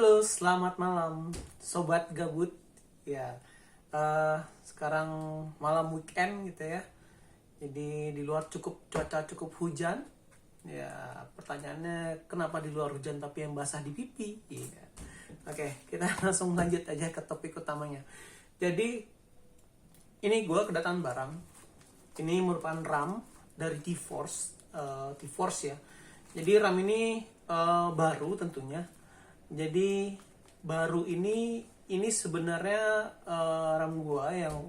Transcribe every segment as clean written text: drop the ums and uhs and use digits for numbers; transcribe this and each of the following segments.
Halo, selamat malam, sobat gabut. Ya, sekarang malam weekend gitu ya. Jadi di luar cuaca cukup hujan. Ya, pertanyaannya kenapa di luar hujan tapi yang basah di pipi? Iya. Oke, kita langsung lanjut aja ke topik utamanya. Jadi ini gue kedatangan barang. Ini merupakan RAM dari T-Force ya. Jadi RAM ini baru tentunya. Jadi baru ini sebenarnya RAM gua yang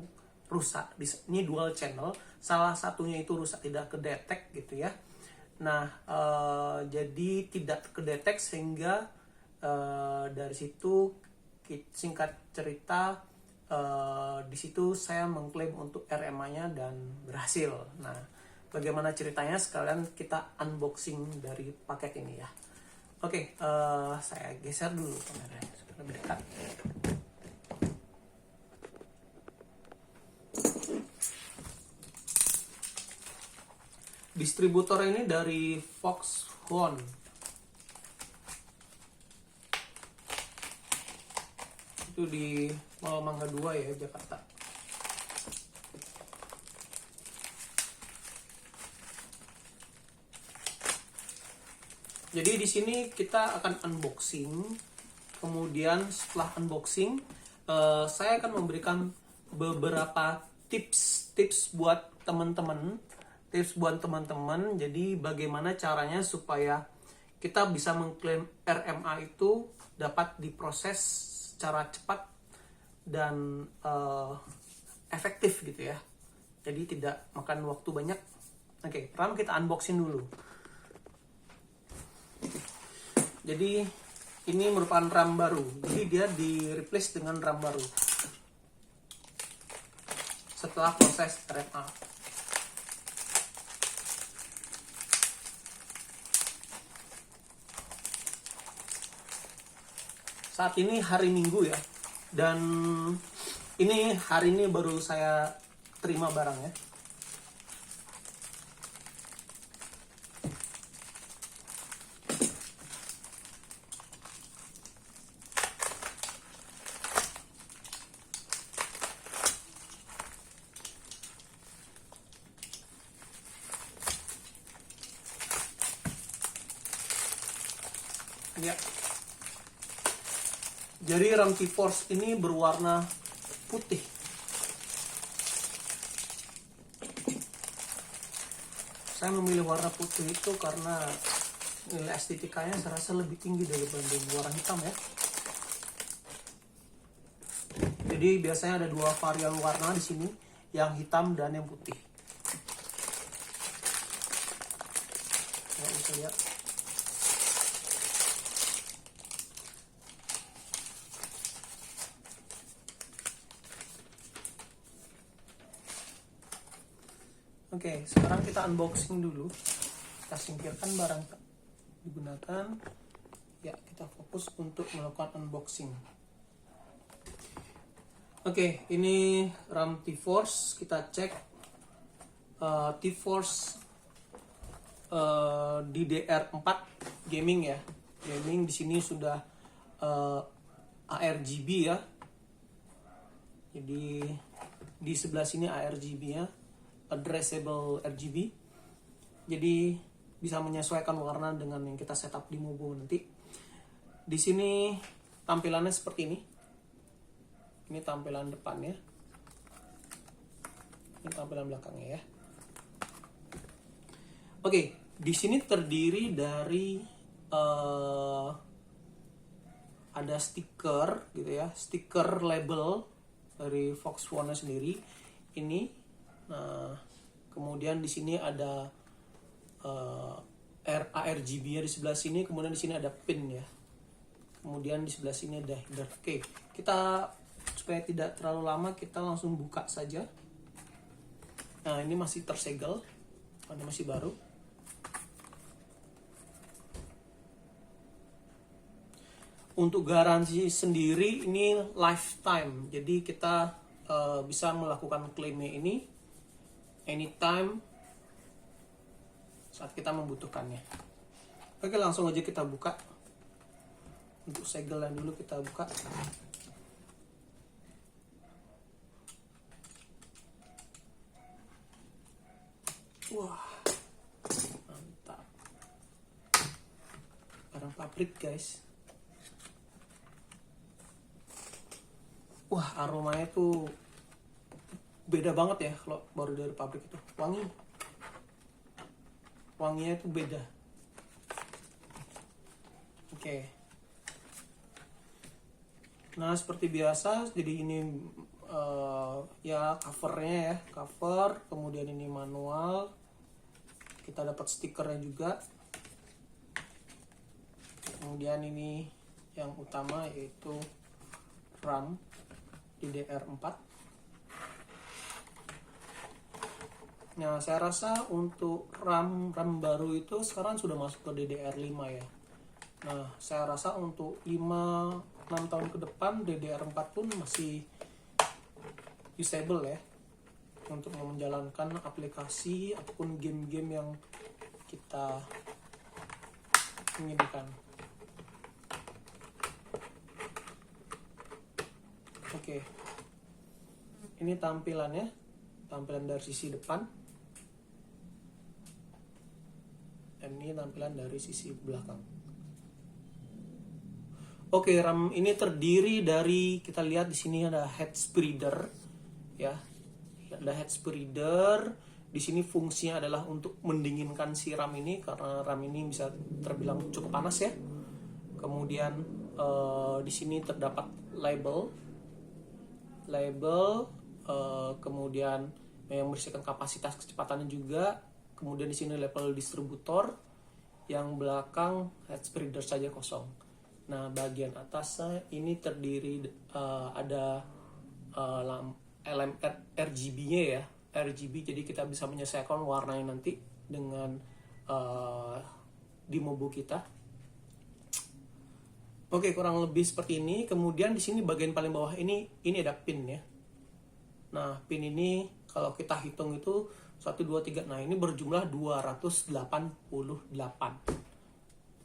rusak. Ini dual channel. Salah satunya itu rusak, tidak kedetek gitu ya. Nah, jadi tidak kedetek sehingga dari situ singkat cerita di situ saya mengklaim untuk RMA-nya dan berhasil. Nah, bagaimana ceritanya sekalian kita unboxing dari paket ini ya. Oke, saya geser dulu kameranya supaya lebih dekat. Distributor ini dari Foxconn. Itu di Mall Mangga 2 ya, Jakarta. Jadi di sini kita akan unboxing. Kemudian setelah unboxing, saya akan memberikan beberapa tips buat teman-teman. Jadi bagaimana caranya supaya kita bisa mengklaim RMA itu dapat diproses secara cepat dan efektif gitu ya. Jadi tidak makan waktu banyak. Oke, pertama kita unboxing dulu. Jadi ini merupakan RAM baru. Jadi dia di replace dengan RAM baru setelah proses RMA. Saat ini hari Minggu ya. Dan ini hari ini baru saya terima barangnya. Ya. Jadi RAM T-Force ini berwarna putih. Saya memilih warna putih itu karena nilai estetikanya saya rasa lebih tinggi daripada warna hitam ya. Jadi biasanya ada dua varian warna di sini, yang hitam dan yang putih. Ya, bisa lihat. Oke, sekarang kita unboxing dulu. Kita singkirkan barang digunakan. Ya, kita fokus untuk melakukan unboxing. Oke, ini RAM T-Force. Kita cek T-Force DDR4 gaming ya. Gaming di sini sudah ARGB ya. Jadi di sebelah sini ARGB-nya. Addressable RGB, jadi bisa menyesuaikan warna dengan yang kita setup di Mobo nanti. Di sini tampilannya seperti ini. Ini tampilan depannya. Ini tampilan belakangnya ya. Oke, di sini terdiri dari ada stiker gitu ya, stiker label dari Foxconn sendiri. Ini. Nah, kemudian di sini ada ARGB-nya di sebelah sini, kemudian di sini ada pin ya. Kemudian di sebelah sini ada header. Oke, kita supaya tidak terlalu lama kita langsung buka saja. Nah, ini masih tersegel, ini masih baru. Untuk garansi sendiri ini lifetime, jadi kita bisa melakukan klaimnya ini anytime saat kita membutuhkannya. Oke, langsung aja kita buka. Untuk segelnya dulu kita buka. Wah, mantap. Barang pabrik guys. Wah, aromanya tuh beda banget ya kalau baru dari pabrik itu. Wanginya itu beda. Oke. Nah, seperti biasa, jadi ini ya covernya ya, cover, kemudian ini manual. Kita dapat stikernya juga. Kemudian ini yang utama yaitu RAM DDR4. Nah, saya rasa untuk RAM baru itu sekarang sudah masuk ke DDR5 ya. Nah, saya rasa untuk 5-6 tahun ke depan DDR4 pun masih usable ya untuk menjalankan aplikasi ataupun game-game yang kita inginkan. Oke. Ini tampilan dari sisi depan. Dan ini tampilan dari sisi belakang. Oke, RAM ini terdiri dari, kita lihat di sini ada head spreader ya. Ada head spreader. Di sini fungsinya adalah untuk mendinginkan si RAM ini karena RAM ini bisa terbilang cukup panas ya. Kemudian di sini terdapat label, kemudian yang berisikan kapasitas kecepatannya juga. Kemudian di sini label distributor, yang belakang head spreader saja kosong. Nah, bagian atasnya ini terdiri ada RGB-nya ya, RGB, jadi kita bisa menyesuaikan warnanya nanti dengan di mobile kita. Oke, kurang lebih seperti ini. Kemudian di sini bagian paling bawah ini ada pin ya. Nah, pin ini kalau kita hitung itu 1, 2, 3. Nah, ini berjumlah 288.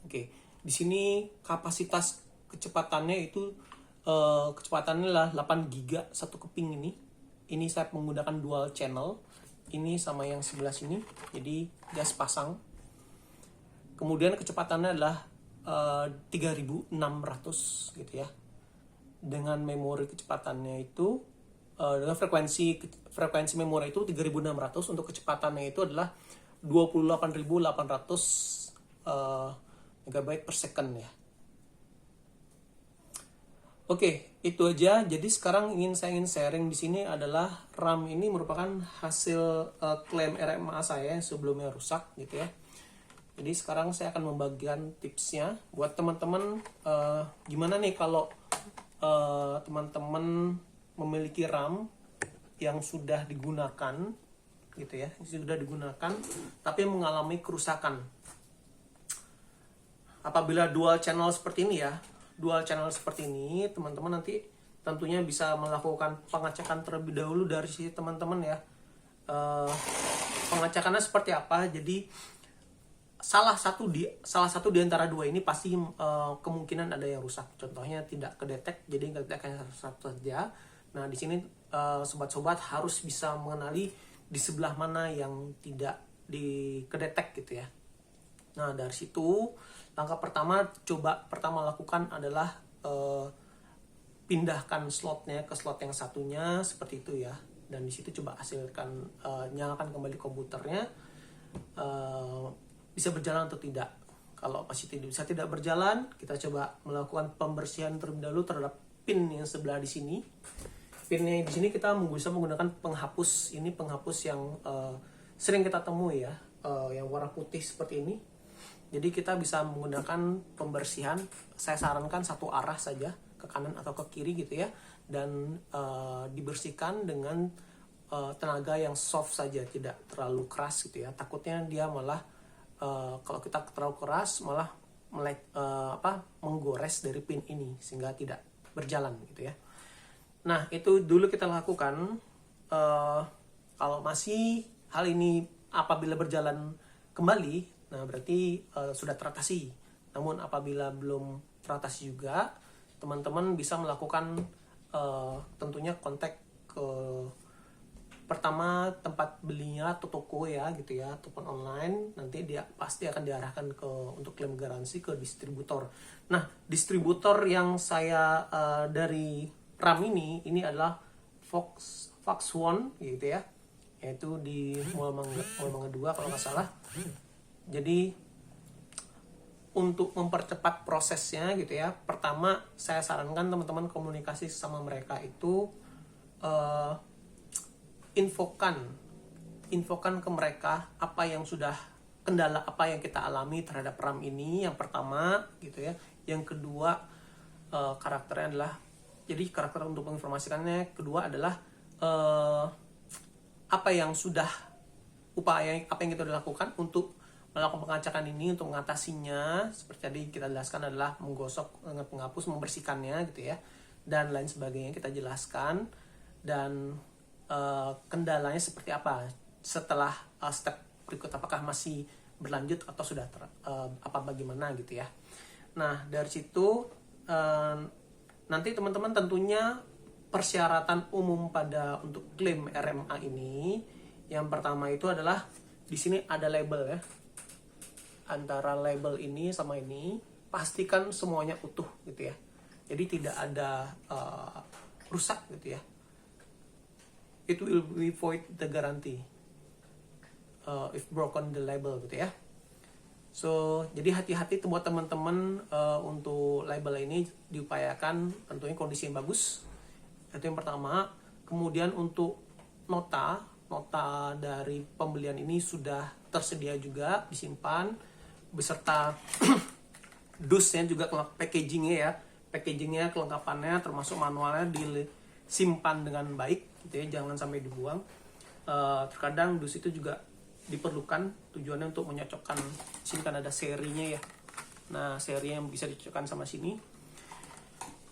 Oke, di sini kapasitas kecepatannya itu kecepatannya lah 8 GB satu keping ini. Ini saya menggunakan dual channel. Ini sama yang sebelah sini. Jadi gas pasang. Kemudian kecepatannya adalah 3600 gitu ya. Dengan memori kecepatannya itu dengan frekuensi memori itu 3600, untuk kecepatannya itu adalah 28.800 MB per second ya. Oke, itu aja. Jadi sekarang saya ingin sharing di sini adalah RAM ini merupakan hasil klaim RMA saya yang sebelumnya rusak gitu ya. Jadi sekarang saya akan membagikan tipsnya buat teman-teman, gimana nih kalau teman-teman memiliki RAM yang sudah digunakan gitu ya, tapi mengalami kerusakan. Apabila dual channel seperti ini, teman-teman nanti tentunya bisa melakukan pengecekan terlebih dahulu dari sisi teman-teman ya. Pengecekannya seperti apa? Jadi salah satu di antara dua ini pasti kemungkinan ada yang rusak. Contohnya tidak kedetek, jadi kedetek hanya satu saja. Nah, di sini sobat-sobat harus bisa mengenali di sebelah mana yang tidak dikedetek gitu ya. Nah, dari situ langkah pertama lakukan adalah pindahkan slotnya ke slot yang satunya seperti itu ya. Dan di situ coba nyalakan kembali komputernya. Bisa berjalan atau tidak. Kalau masih bisa tidak berjalan, kita coba melakukan pembersihan terlebih dahulu terhadap pin yang sebelah di sini. Pinnya di sini kita bisa menggunakan penghapus. Ini penghapus yang sering kita temui ya, yang warna putih seperti ini. Jadi kita bisa menggunakan pembersihan. Saya sarankan satu arah saja, ke kanan atau ke kiri gitu ya, dan dibersihkan dengan tenaga yang soft saja, tidak terlalu keras gitu ya. Takutnya dia malah kalau kita terlalu keras malah menggores dari pin ini sehingga tidak berjalan gitu ya. Nah, itu dulu kita lakukan. Kalau masih hal ini apabila berjalan kembali, nah berarti sudah teratasi. Namun apabila belum teratasi juga. Teman-teman bisa melakukan tentunya kontak ke pertama tempat belinya atau toko ya gitu ya, ataupun online. Nanti dia pasti akan diarahkan ke untuk klaim garansi ke distributor. Nah, distributor yang saya dari RAM ini adalah Fox One gitu ya, yaitu di Mall Mangga 2 kalau nggak salah. Jadi untuk mempercepat prosesnya gitu ya, pertama saya sarankan teman-teman komunikasi sama mereka itu infokan ke mereka apa yang sudah kendala apa yang kita alami terhadap RAM ini, yang pertama gitu ya. Yang kedua karakternya adalah, jadi karakter untuk menginformasikannya kedua adalah apa yang sudah apa yang kita sudah lakukan untuk melakukan pengecekan ini, untuk mengatasinya. Seperti tadi kita jelaskan adalah menggosok, menghapus, membersihkannya gitu ya, dan lain sebagainya kita jelaskan. Dan kendalanya seperti apa setelah step berikut, apakah masih berlanjut atau sudah apa bagaimana gitu ya. Nah, dari situ nanti teman-teman tentunya persyaratan umum pada untuk klaim RMA ini, yang pertama itu adalah di sini ada label ya. Antara label ini sama ini pastikan semuanya utuh gitu ya. Jadi tidak ada rusak gitu ya. It will be void the guarantee if broken the label gitu ya. So, jadi hati-hati buat teman-teman untuk label ini diupayakan tentunya kondisi yang bagus. Itu yang pertama. Kemudian untuk nota dari pembelian ini sudah tersedia juga disimpan beserta dusnya juga, packagingnya ya. Packagingnya, kelengkapannya termasuk manualnya disimpan dengan baik gitu ya, jangan sampai dibuang. Terkadang dus itu juga diperlukan tujuannya untuk menyocokkan, sini kan ada serinya ya. Nah, seri yang bisa dicocokkan sama sini.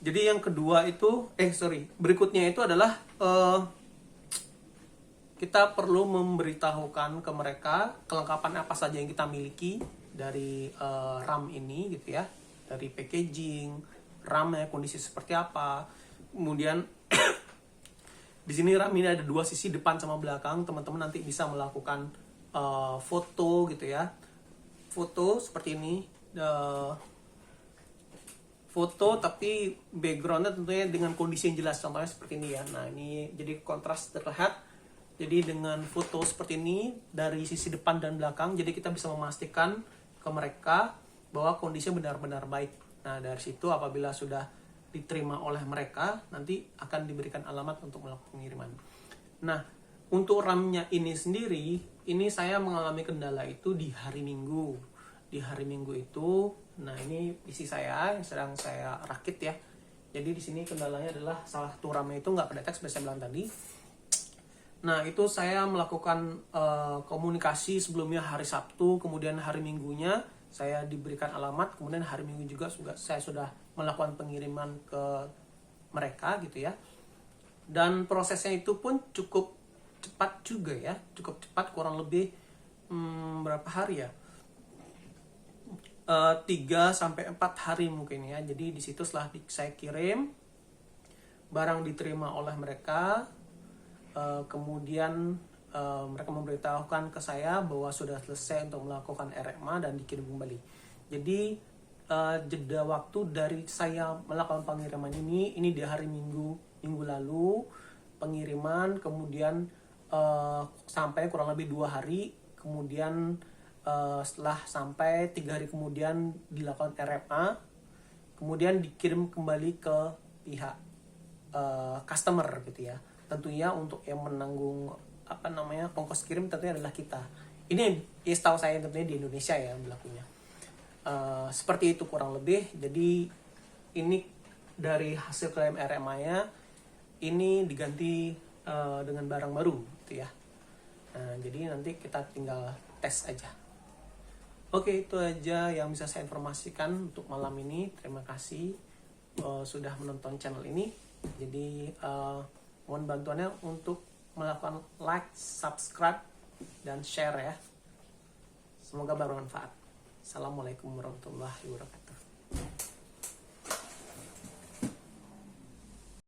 Jadi yang kedua itu berikutnya itu adalah kita perlu memberitahukan ke mereka kelengkapan apa saja yang kita miliki dari RAM ini gitu ya, dari packaging RAM-nya, kondisi seperti apa. Kemudian di sini RAM ini ada dua sisi, depan sama belakang. Teman-teman nanti bisa melakukan foto gitu ya, foto seperti ini, foto tapi backgroundnya tentunya dengan kondisi yang jelas, contohnya seperti ini ya. Nah, ini jadi kontras terlihat. Jadi dengan foto seperti ini dari sisi depan dan belakang, jadi kita bisa memastikan ke mereka bahwa kondisinya benar-benar baik. Nah, dari situ apabila sudah diterima oleh mereka, nanti akan diberikan alamat untuk melakukan pengiriman. Nah, untuk RAM-nya ini sendiri, ini saya mengalami kendala itu di hari Minggu. Di hari Minggu itu, nah ini PC saya yang sedang saya rakit ya. Jadi di sini kendalanya adalah salah satu RAM-nya itu nggak kedetek seperti saya bilang tadi. Nah, itu saya melakukan komunikasi sebelumnya hari Sabtu, kemudian hari Minggunya saya diberikan alamat, kemudian hari Minggu juga saya sudah melakukan pengiriman ke mereka gitu ya. Dan prosesnya itu pun cukup cepat juga ya, cukup cepat, kurang lebih berapa hari ya? 3-4 hari mungkin ya. Jadi di situ setelah saya kirim, barang diterima oleh mereka, kemudian mereka memberitahukan ke saya bahwa sudah selesai untuk melakukan RMA dan dikirim kembali. Jadi jeda waktu dari saya melakukan pengiriman ini di hari Minggu lalu pengiriman, kemudian sampai kurang lebih 2 hari, kemudian setelah sampai 3 hari kemudian dilakukan RMA, kemudian dikirim kembali ke pihak customer gitu ya. Tentunya untuk yang menanggung ongkos kirim tentunya adalah kita. Ini setahu saya tentunya di Indonesia ya berlakunya. Seperti itu kurang lebih. Jadi ini dari hasil klaim RMA-nya ini diganti dengan barang baru gitu ya. Nah, jadi nanti kita tinggal tes aja. Oke, itu aja yang bisa saya informasikan untuk malam ini. Terima kasih sudah menonton channel ini. Jadi mohon bantuannya untuk melakukan like, subscribe, dan share ya. Semoga bermanfaat. Assalamualaikum warahmatullahi wabarakatuh.